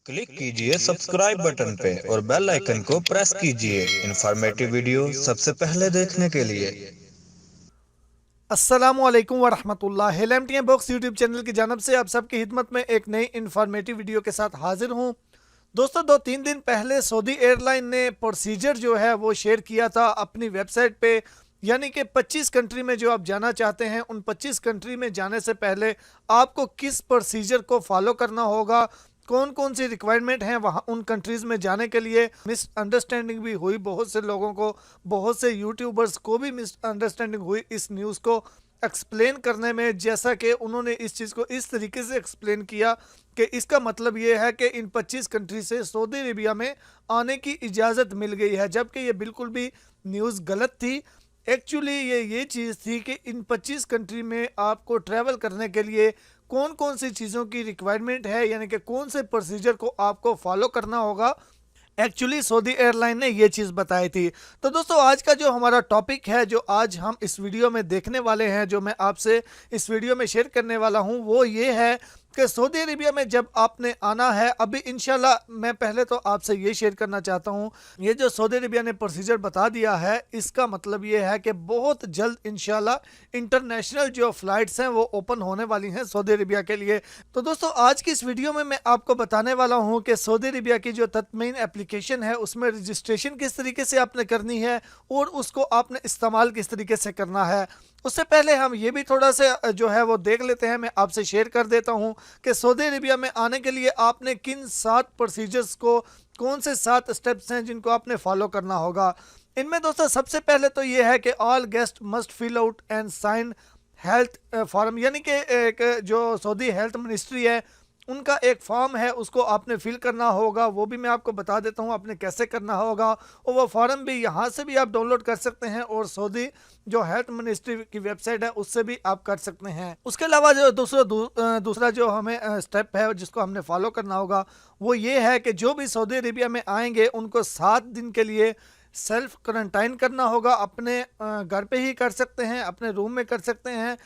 Click कीजिए subscribe button पे और बेल आइकन को प्रेस कीजिए इंफॉर्मेटिव वीडियो सबसे पहले देखने के लिए। अस्सलामुअलैकुम वरहमतुल्लाह। हेलमटिया बॉक्स यूट्यूब चैनल की जानब से आप सबकी खिदमत में एक नई इन्फॉर्मेटिव वीडियो के साथ हाजिर हूँ। दोस्तों, 2-3 दिन पहले सऊदी एयरलाइन ने प्रोसीजर जो है वो शेयर किया था अपनी वेबसाइट पे, यानी कि 25 कंट्री में जो आप जाना चाहते हैं उन 25 कंट्री में जाने से पहले आपको किस प्रोसीजर को फॉलो करना होगा, कौन कौन सी रिक्वायरमेंट हैं वहाँ उन कंट्रीज़ में जाने के लिए। मिसअंडरस्टैंडिंग भी हुई बहुत से लोगों को, बहुत से यूट्यूबर्स को भी मिसअंडरस्टैंडिंग हुई इस न्यूज़ को एक्सप्लेन करने में। जैसा कि उन्होंने इस चीज़ को इस तरीके से एक्सप्लेन किया कि इसका मतलब ये है कि इन 25 कंट्री से सऊदी अरेबिया में आने की इजाज़त मिल गई है, जबकि ये बिल्कुल भी न्यूज़ गलत थी। एक्चुअली ये चीज़ थी कि इन 25 कंट्री में आपको ट्रैवल करने के लिए कौन कौन सी चीज़ों की रिक्वायरमेंट है, यानी कि कौन से प्रोसीजर को आपको फॉलो करना होगा। एक्चुअली सऊदी एयरलाइन ने ये चीज़ बताई थी। तो दोस्तों, आज का जो हमारा टॉपिक है, जो आज हम इस वीडियो में देखने वाले हैं, जो मैं आपसे इस वीडियो में शेयर करने वाला हूं, वो ये है कि सऊदी अरेबिया में जब आपने आना है, अभी इंशाल्लाह मैं पहले तो आपसे ये शेयर करना चाहता हूं, ये जो सऊदी अरेबिया ने प्रोसीजर बता दिया है, इसका मतलब ये है कि बहुत जल्द इंशाल्लाह इंटरनेशनल जो फ़्लाइट्स हैं वो ओपन होने वाली हैं सऊदी अरेबिया के लिए। तो दोस्तों, आज की इस वीडियो में मैं आपको बताने वाला हूं कि सऊदी अरेबिया की जो तत्मीन एप्लीकेशन है उसमें रजिस्ट्रेशन किस तरीके से आपने करनी है और उसको आपने इस्तेमाल किस तरीके से करना है। उससे पहले हम ये भी थोड़ा सा जो है वो देख लेते हैं, मैं आपसे शेयर कर देता हूं कि सऊदी अरेबिया में आने के लिए आपने किन 7 प्रोसीजर्स को, कौन से 7 स्टेप्स हैं जिनको आपने फॉलो करना होगा। इनमें दोस्तों सबसे पहले तो ये है कि all guest must fill out and sign health form, यानी कि एक जो सऊदी हेल्थ मिनिस्ट्री है उनका एक फॉर्म है, उसको आपने फिल करना होगा। वो भी मैं आपको बता देता हूँ आपने कैसे करना होगा, और वो फॉर्म भी यहाँ से भी आप डाउनलोड कर सकते हैं और सऊदी जो हेल्थ मिनिस्ट्री की वेबसाइट है उससे भी आप कर सकते हैं। उसके अलावा जो दूसरा जो हमें स्टेप है जिसको हमने फॉलो करना होगा, वो ये है कि जो भी सऊदी अरेबिया में आएंगे उनको 7 दिन के लिए सेल्फ क्वारंटाइन करना होगा। अपने घर पे ही कर सकते हैं, अपने रूम में कर सकते हैं,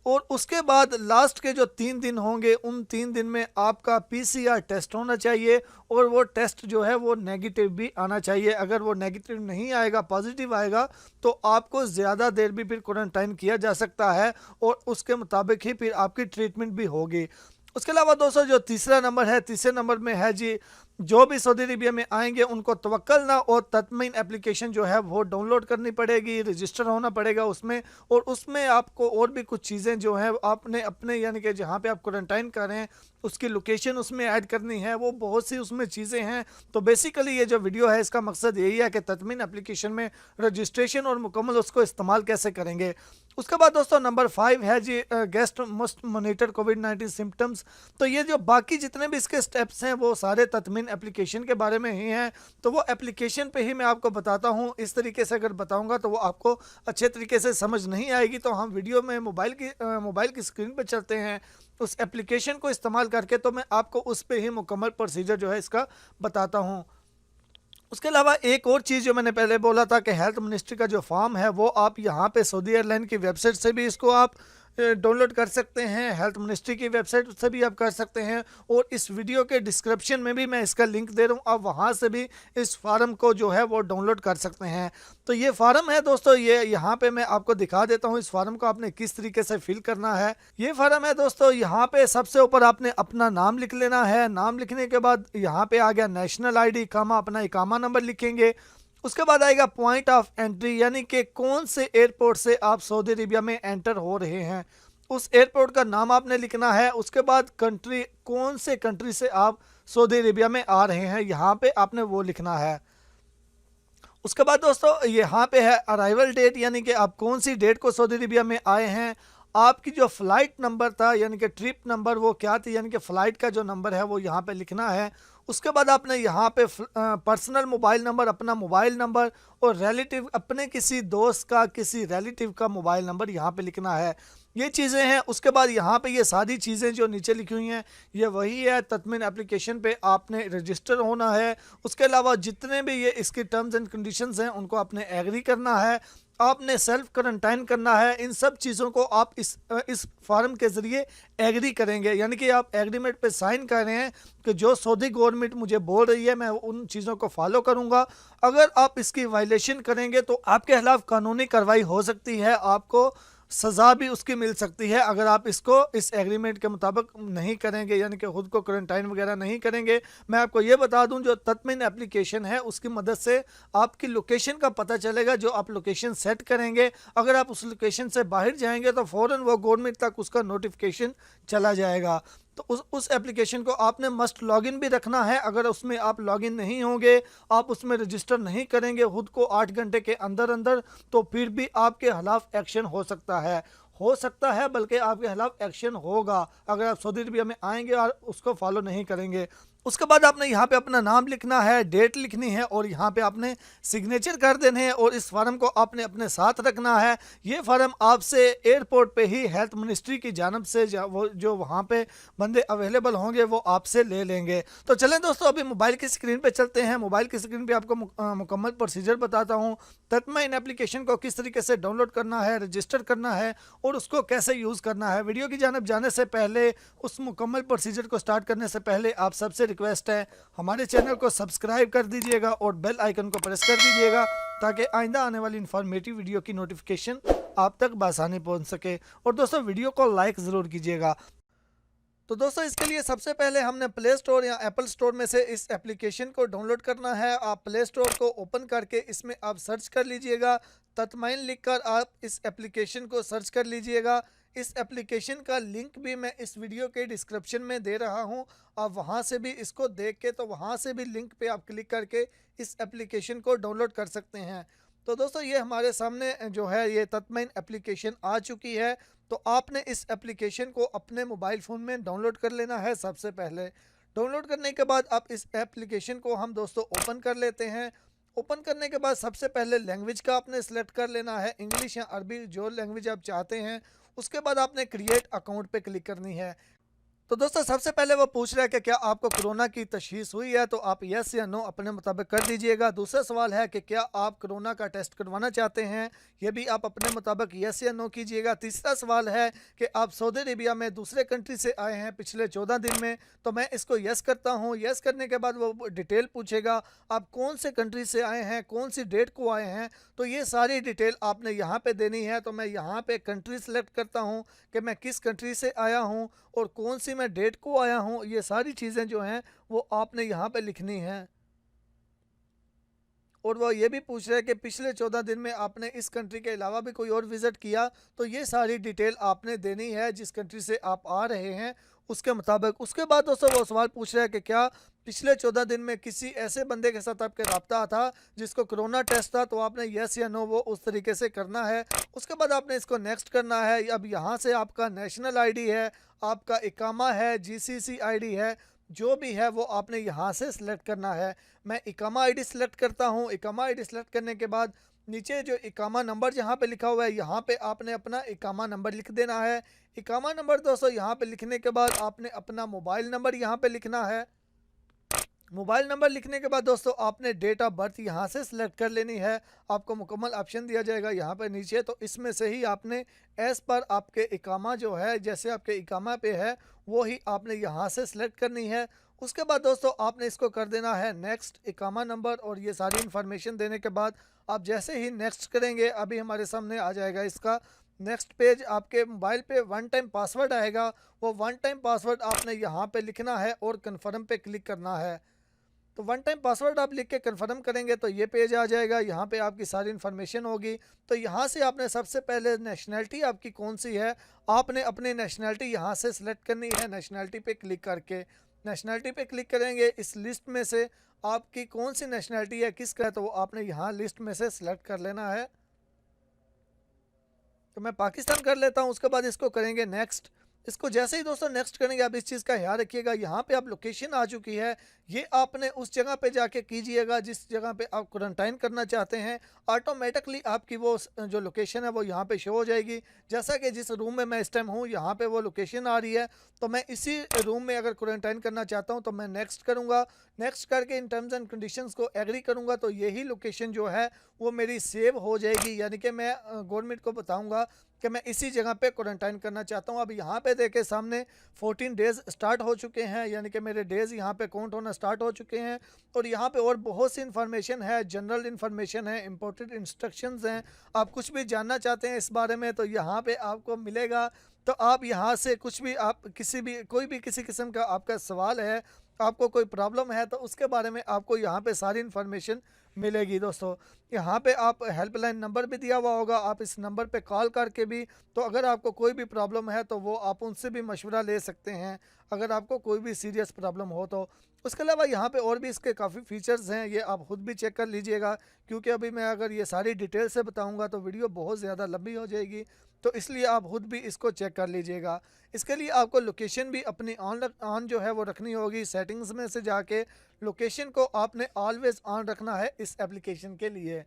और उसके बाद लास्ट के जो 3 दिन होंगे उन 3 दिन में आपका पीसीआर टेस्ट होना चाहिए, और वो टेस्ट जो है वो नेगेटिव भी आना चाहिए। अगर वो नेगेटिव नहीं आएगा, पॉजिटिव आएगा, तो आपको ज़्यादा देर भी फिर क्वारंटाइन किया जा सकता है और उसके मुताबिक ही फिर आपकी ट्रीटमेंट भी होगी। उसके अलावा दोस्तों, जो तीसरा नंबर है, तीसरे नंबर में है जी, जो भी सऊदी अरेबिया में आएंगे उनको तवक्कलना और तत्मीन एप्लीकेशन जो है वो डाउनलोड करनी पड़ेगी, रजिस्टर होना पड़ेगा उसमें, और उसमें आपको और भी कुछ चीज़ें जो हैं आपने अपने, यानी कि जहाँ पे आप क्वारंटाइन कर रहे हैं उसकी लोकेशन उसमें ऐड करनी है। वो बहुत सी उसमें चीज़ें हैं। तो बेसिकली ये जो वीडियो है इसका मकसद यही है कि तत्मीन एप्लीकेशन में रजिस्ट्रेशन और मुकम्मल उसको इस्तेमाल कैसे करेंगे। उसके बाद दोस्तों नंबर 5 है जी, गेस्ट मस्ट मोनिटर कोविड-19 सिम्टम्स। तो ये जो बाकी जितने भी इसके स्टेप्स हैं वो सारे तत्मीन एप्लीकेशन के बारे में ही हैं। तो वो एप्लीकेशन पे ही मैं आपको बताता हूँ। इस तरीके से अगर बताऊँगा तो वो आपको अच्छे तरीके से समझ नहीं आएगी। तो हम वीडियो में मोबाइल की स्क्रीन पर चलते हैं, उस एप्लीकेशन को इस्तेमाल करके, तो मैं आपको उस पर ही मुकम्मल प्रोसीजर जो है इसका बताता हूँ। उसके अलावा एक और चीज़ जो मैंने पहले बोला था कि हेल्थ मिनिस्ट्री का जो फॉर्म है वो आप यहाँ पे सऊदी एयरलाइन की वेबसाइट से भी इसको आप डाउनलोड कर सकते हैं, हेल्थ मिनिस्ट्री की वेबसाइट से भी आप कर सकते हैं, और इस वीडियो के डिस्क्रिप्शन में भी मैं इसका लिंक दे रहा हूँ, आप वहाँ से भी इस फार्म को जो है वो डाउनलोड कर सकते हैं। तो ये फार्म है दोस्तों, ये यहाँ पे मैं आपको दिखा देता हूँ इस फार्म को आपने किस तरीके से फिल करना है। ये फार्म है दोस्तों, यहाँ पे सबसे ऊपर आपने अपना नाम लिख लेना है। नाम लिखने के बाद यहाँ पे आ गया नेशनल ID, अपना इकामा नंबर लिखेंगे। उसके बाद आएगा पॉइंट ऑफ एंट्री, यानी कि कौन से एयरपोर्ट से आप सऊदी अरेबिया में एंटर हो रहे हैं, उस एयरपोर्ट का नाम आपने लिखना है। उसके बाद कंट्री, कौन से कंट्री से आप सऊदी अरेबिया में आ रहे हैं, यहाँ पे आपने वो लिखना है। उसके बाद दोस्तों यहाँ पे है अराइवल डेट, यानी कि आप कौन सी डेट को सऊदी अरेबिया में आए हैं। आपकी जो फ़्लाइट नंबर था, यानी कि ट्रिप नंबर, वो क्या थी, यानी कि फ़्लाइट का जो नंबर है वो यहाँ पे लिखना है। उसके बाद आपने यहाँ पे पर्सनल मोबाइल नंबर, अपना मोबाइल नंबर, और रिलेटिव, अपने किसी दोस्त का, किसी रिलेटिव का मोबाइल नंबर यहाँ पे लिखना है। ये चीज़ें हैं। उसके बाद यहाँ पे ये सारी चीज़ें जो नीचे लिखी हुई हैं ये वही है। तत्मीन एप्लीकेशन पे आपने रजिस्टर होना है। उसके अलावा जितने भी ये इसकी टर्म्स एंड कंडीशंस हैं उनको आपने एग्री करना है, आपने सेल्फ क्वारंटाइन करना है। इन सब चीज़ों को आप इस फॉर्म के ज़रिए एग्री करेंगे, यानी कि आप एग्रीमेंट पे साइन कर रहे हैं कि जो सऊदी गवर्नमेंट मुझे बोल रही है मैं उन चीज़ों को फॉलो करूंगा। अगर आप इसकी वायलेशन करेंगे तो आपके खिलाफ कानूनी कार्रवाई हो सकती है, आपको सज़ा भी उसकी मिल सकती है अगर आप इसको इस एग्रीमेंट के मुताबिक नहीं करेंगे, यानी कि खुद को क्वारंटाइन वगैरह नहीं करेंगे। मैं आपको ये बता दूं जो तत्मीन एप्लीकेशन है उसकी मदद से आपकी लोकेशन का पता चलेगा। जो आप लोकेशन सेट करेंगे, अगर आप उस लोकेशन से बाहर जाएंगे तो फ़ौरन वो गवर्नमेंट तक उसका नोटिफिकेशन चला जाएगा। तो उस एप्लीकेशन को आपने मस्ट लॉगिन भी रखना है। अगर उसमें आप लॉगिन नहीं होंगे, आप उसमें रजिस्टर नहीं करेंगे खुद को 8 घंटे के अंदर अंदर, तो फिर भी आपके खिलाफ एक्शन हो सकता है बल्कि आपके खिलाफ एक्शन होगा अगर आप सऊदी अरबिया में आएंगे और उसको फॉलो नहीं करेंगे। उसके बाद आपने यहाँ पे अपना नाम लिखना है, डेट लिखनी है और यहाँ पे आपने सिग्नेचर कर देने हैं और इस फार्म को आपने अपने साथ रखना है। ये फार्म आपसे एयरपोर्ट पे ही हेल्थ मिनिस्ट्री की जानब से वो जो वहाँ पे बंदे अवेलेबल होंगे वो आपसे ले लेंगे। तो चलें दोस्तों अभी मोबाइल की स्क्रीन पे चलते हैं। मोबाइल की स्क्रीन पे आपको मुकम्मल प्रोसीजर बताता हूँ। तत्मीन एप्लीकेशन को किस तरीके से डाउनलोड करना है, रजिस्टर करना है और उसको कैसे यूज़ करना है। वीडियो की जानब जाने से पहले, उस मुकम्मल प्रोसीजर को स्टार्ट करने से पहले आप सबसे रिक्वेस्ट है हमारे चैनल को सब्सक्राइब कर दीजिएगा और बेल आइकन को प्रेस कर दीजिएगा ताकि आइंदा आने वाली इन्फॉर्मेटिव वीडियो की नोटिफिकेशन आप तक बआसानी पहुंच सके। और दोस्तों वीडियो को लाइक ज़रूर कीजिएगा। तो दोस्तों इसके लिए सबसे पहले हमने प्ले स्टोर या एप्पल स्टोर में से इस एप्लीकेशन को डाउनलोड करना है। आप प्ले स्टोर को ओपन करके इसमें आप सर्च कर लीजिएगा, तत्मीन लिखकर आप इस एप्लीकेशन को सर्च कर लीजिएगा। इस एप्लीकेशन का लिंक भी मैं इस वीडियो के डिस्क्रिप्शन में दे रहा हूं, आप वहां से भी इसको देख के, तो वहां से भी लिंक पे आप क्लिक करके इस एप्लीकेशन को डाउनलोड कर सकते हैं। तो दोस्तों ये हमारे सामने जो है ये तत्मीन एप्लीकेशन आ चुकी है। तो आपने इस एप्लीकेशन को अपने मोबाइल फ़ोन में डाउनलोड कर लेना है। सबसे पहले डाउनलोड करने के बाद आप इस एप्लीकेशन को हम दोस्तों ओपन कर लेते हैं। ओपन करने के बाद सबसे पहले लैंग्वेज का आपने सेलेक्ट कर लेना है, इंग्लिश या अरबी जो लैंग्वेज आप चाहते हैं। उसके बाद आपने क्रिएट अकाउंट पे क्लिक करनी है। तो दोस्तों सबसे पहले वो पूछ रहा है कि क्या आपको कोरोना की तशखीस हुई है, तो आप यस या नो अपने मुताबिक कर दीजिएगा। दूसरा सवाल है कि क्या आप कोरोना का टेस्ट करवाना चाहते हैं, ये भी आप अपने मुताबिक यस या नो कीजिएगा। तीसरा सवाल है कि आप सऊदी अरेबिया में दूसरे कंट्री से आए हैं पिछले 14 दिन में, तो मैं इसको यस करता हूँ। यस करने के बाद वो डिटेल पूछेगा आप कौन से कंट्री से आए हैं, कौन सी डेट को आए हैं, तो ये सारी डिटेल आपने यहाँ पे देनी है। तो मैं यहाँ पे कंट्री सेलेक्ट करता हूँ कि मैं किस कंट्री से आया हूँ और कौन सी मैं डेट को आया हूँ। ये सारी चीज़ें जो हैं वो आपने यहाँ पे लिखनी है। और वो ये भी पूछ रहे हैं कि पिछले 14 दिन में आपने इस कंट्री के अलावा भी कोई और विज़िट किया, तो ये सारी डिटेल आपने देनी है जिस कंट्री से आप आ रहे हैं उसके मुताबिक। उसके बाद दोस्तों वो सवाल पूछ रहे हैं कि क्या पिछले 14 दिन में किसी ऐसे बंदे के साथ आपके रब्ता था जिसको कोरोना टेस्ट था, तो आपने यस या नो वो उस तरीके से करना है। उसके बाद आपने इसको नेक्स्ट करना है। अब यहाँ से आपका नेशनल आईडी है, आपका इकामा है, जीसीसी आईडी है, जो भी है वो आपने यहाँ से सिलेक्ट करना है। मैं इकामा आईडी सिलेक्ट करता हूँ। इकामा आईडी सिलेक्ट करने के बाद नीचे जो इकामा नंबर जहाँ पे लिखा हुआ है यहाँ पे आपने अपना इकामा नंबर लिख देना है। इकामा नंबर दोस्तों यहाँ पे लिखने के बाद आपने अपना मोबाइल नंबर यहाँ पे लिखना है। मोबाइल नंबर लिखने के बाद दोस्तों आपने डेट ऑफ बर्थ यहाँ से सिलेक्ट कर लेनी है। आपको मुकम्मल ऑप्शन दिया जाएगा यहाँ पे नीचे, तो इसमें से ही आपने एज़ पर आपके इकामा जो है, जैसे आपके इकामा पे है वो ही आपने यहाँ से सिलेक्ट करनी है। उसके बाद दोस्तों आपने इसको कर देना है नेक्स्ट, इकामा नंबर और ये सारी इन्फॉर्मेशन देने के बाद आप जैसे ही नेक्स्ट करेंगे अभी हमारे सामने आ जाएगा इसका नेक्स्ट पेज। आपके मोबाइल पे वन टाइम पासवर्ड आएगा, वो वन टाइम पासवर्ड आपने यहाँ पे लिखना है और कन्फर्म पे क्लिक करना है। तो वन टाइम पासवर्ड आप लिख के कन्फर्म करेंगे तो ये पेज आ जाएगा। यहाँ पे आपकी सारी इन्फॉर्मेशन होगी। तो यहाँ से आपने सबसे पहले नेशनैलिटी आपकी कौन सी है, आपने अपनी नेशनैलिटी यहाँ से सिलेक्ट करनी है। नेशनैलिटी पे क्लिक करके नेशनैलिटी पे क्लिक करेंगे, इस लिस्ट में से आपकी कौन सी नेशनैलिटी है, किसका है, तो वो आपने यहाँ लिस्ट में से सिलेक्ट कर लेना है। तो मैं पाकिस्तान कर लेता हूँ। उसके बाद इसको करेंगे नेक्स्ट। इसको जैसे ही दोस्तों नेक्स्ट करेंगे, आप इस चीज़ का ध्यान रखिएगा, यहाँ पे आप लोकेशन आ चुकी है, ये आपने उस जगह पे जाके कीजिएगा जिस जगह पे आप क्वारंटाइन करना चाहते हैं। ऑटोमेटिकली आपकी वो जो लोकेशन है वो यहाँ पे शो हो जाएगी। जैसा कि जिस रूम में मैं इस टाइम हूँ, यहाँ पे वो लोकेशन आ रही है, तो मैं इसी रूम में अगर क्वारंटाइन करना चाहता हूँ तो मैं नेक्स्ट करूँगा। नेक्स्ट करके इन टर्म्स एंड कंडीशंस को एग्री करूँगा, तो यही लोकेशन जो है वो मेरी सेव हो जाएगी, यानी कि मैं गवर्नमेंट को बताऊँगा कि मैं इसी जगह पे क्वारंटाइन करना चाहता हूँ। अब यहाँ पे देखे सामने 14 डेज़ स्टार्ट हो चुके हैं, यानी कि मेरे डेज़ यहाँ पे काउंट होना स्टार्ट हो चुके हैं। और यहाँ पे और बहुत सी इन्फॉर्मेशन है, जनरल इन्फॉर्मेशन है, इंपॉर्टेंट इंस्ट्रक्शंस हैं। आप कुछ भी जानना चाहते हैं इस बारे में तो यहाँ पे आपको मिलेगा। तो आप यहाँ से कुछ भी, आप किसी भी, कोई भी किसी किस्म का आपका सवाल है, आपको कोई प्रॉब्लम है, तो उसके बारे में आपको यहाँ पे सारी इन्फॉर्मेशन मिलेगी दोस्तों। यहाँ पे आप हेल्पलाइन नंबर भी दिया हुआ होगा, आप इस नंबर पे कॉल करके भी, तो अगर आपको कोई भी प्रॉब्लम है तो वो आप उनसे भी मशवरा ले सकते हैं, अगर आपको कोई भी सीरियस प्रॉब्लम हो तो। उसके अलावा यहाँ पे और भी इसके काफ़ी फ़ीचर्स हैं, ये आप खुद भी चेक कर लीजिएगा, क्योंकि अभी मैं अगर ये सारी डिटेल से बताऊँगा तो वीडियो बहुत ज़्यादा लंबी हो जाएगी, तो इसलिए आप खुद भी इसको चेक कर लीजिएगा। इसके लिए आपको लोकेशन भी अपनी ऑन जो है वो रखनी होगी। सेटिंग्स में से जाके लोकेशन को आपने ऑलवेज़ ऑन रखना है इस एप्लीकेशन के लिए।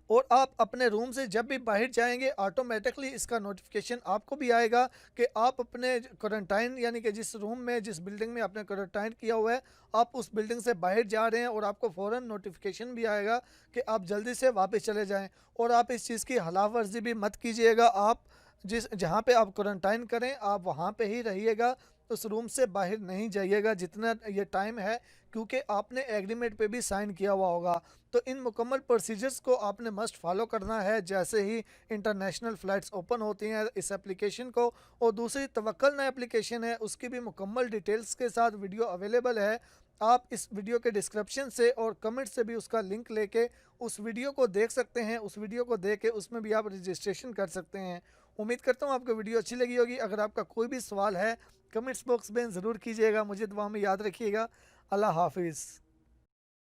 और आप अपने रूम से जब भी बाहर जाएंगे, ऑटोमेटिकली इसका नोटिफिकेशन आपको भी आएगा कि आप अपने क्वारंटाइन, यानी कि जिस रूम में, जिस बिल्डिंग में आपने क्वारंटाइन किया हुआ है, आप उस बिल्डिंग से बाहर जा रहे हैं, और आपको फ़ौरन नोटिफिकेशन भी आएगा कि आप जल्दी से वापस चले जाएं। और आप इस चीज़ की खिलाफवर्जी भी मत कीजिएगा, आप जहाँ पे आप क्वारंटाइन करें आप वहाँ पे ही रहिएगा, उस रूम से बाहर नहीं जाइएगा जितना ये टाइम है, क्योंकि आपने एग्रीमेंट पे भी साइन किया हुआ होगा। तो इन मुकम्मल प्रोसीजर्स को आपने मस्ट फॉलो करना है। जैसे ही इंटरनेशनल फ़्लाइट्स ओपन होती हैं, इस एप्लीकेशन को, और दूसरी तवक्कल ना एप्लीकेशन है, उसकी भी मुकम्मल डिटेल्स के साथ वीडियो अवेलेबल है। आप इस वीडियो के डिस्क्रिप्शन से और कमेंट से भी उसका लिंक लेके उस वीडियो को देख सकते हैं। उस वीडियो को देख के उसमें भी आप रजिस्ट्रेशन कर सकते हैं। उम्मीद करता हूँ आपको वीडियो अच्छी लगी होगी। अगर आपका कोई भी सवाल है, कमेंट्स बॉक्स में ज़रूर कीजिएगा। मुझे दुआ में याद रखिएगा। अल्लाह हाफिज़।